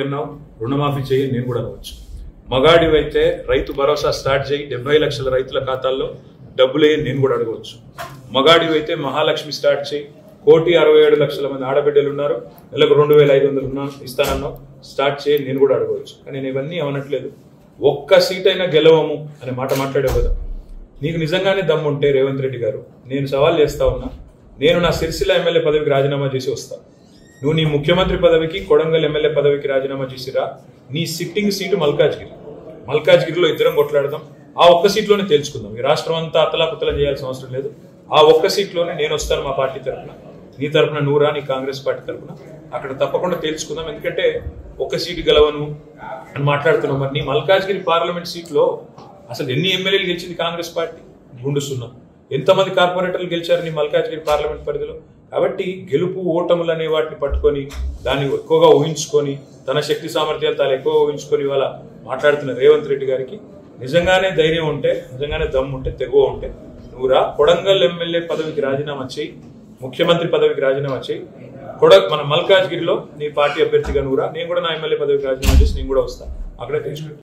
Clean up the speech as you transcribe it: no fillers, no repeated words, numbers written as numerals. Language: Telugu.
అన్నావు, రుణమాఫీ చేయి, నేను కూడా అనవచ్చు. మగాడివైతే రైతు భరోసా స్టార్ట్ చేయి, 70 లక్షల రైతుల ఖాతాల్లో డబ్బులు వేయి, నేను కూడా అడగవచ్చు. మగాడివైతే మహాలక్ష్మి స్టార్ట్ చేయి, 1,67,00,000 మంది ఆడబిడ్డలు ఉన్నారు, నెలకు 2,500 ఇస్తానన్నావు, స్టార్ట్ చేయి, నేను కూడా అడగవచ్చు. కానీ నేను ఇవన్నీ అవనట్లేదు. ఒక్క సీట్ అయినా గెలవము అనే మాట మాట్లాడావు కదా. నీకు నిజంగానే దమ్ముంటే రేవంత్ రెడ్డి గారు, నేను సవాల్ చేస్తా ఉన్నా, నేను నా సిరిసిల్ల ఎమ్మెల్యే పదవికి రాజీనామా చేసి వస్తా. నువ్వు నీ ముఖ్యమంత్రి పదవికి, కొడంగల్ ఎమ్మెల్యే పదవికి రాజీనామా చేసిరా. నీ సిట్టింగ్ సీటు మల్కాజ్గిరిలో ఇద్దరం కొట్లాడదాం. ఆ ఒక్క సీట్లోనే తేల్చుకుందాం. ఈ రాష్ట్రం అంతా అతలాకుతలం చేయాల్సిన అవసరం లేదు. ఆ ఒక్క సీట్లోనే నేను వస్తాను మా పార్టీ తరఫున, నీ తరఫున నువ్వురా, నీ కాంగ్రెస్ పార్టీ తరఫున. అక్కడ తప్పకుండా తేల్చుకుందాం. ఎందుకంటే ఒక్క సీటు గెలవను అని మాట్లాడుతున్నాం. మరి నీ మల్కాజ్గిరి పార్లమెంట్ సీట్లో అసలు ఎన్ని ఎమ్మెల్యేలు గెలిచింది కాంగ్రెస్ పార్టీ? గుండు సున్నా. ఎంతమంది కార్పొరేటర్లు గెలిచారు నీ మల్కాజ్గిరి పార్లమెంట్ పరిధిలో? కాబట్టి గెలుపు ఓటములు అనే వాటిని పట్టుకొని, దాన్ని ఎక్కువగా ఊహించుకొని, తన శక్తి సామర్థ్యాలు తాను ఎక్కువగా ఊహించుకొని ఇవాళ మాట్లాడుతున్న రేవంత్ రెడ్డి గారికి నిజంగానే ధైర్యం ఉంటే, నిజంగానే దమ్ము ఉంటే, తెగువ ఉంటే నువ్వురా, కొడంగల్ ఎమ్మెల్యే పదవికి రాజీనామా చేయి, ముఖ్యమంత్రి పదవికి రాజీనామా చేయి. మన మల్కాజ్గిరిలో నీ పార్టీ అభ్యర్థిగా నువ్వురా, నేను కూడా నా ఎమ్మెల్యే పదవికి రాజీనామా చేసి నేను కూడా వస్తాను. అక్కడే తెలుసుకుంటాను.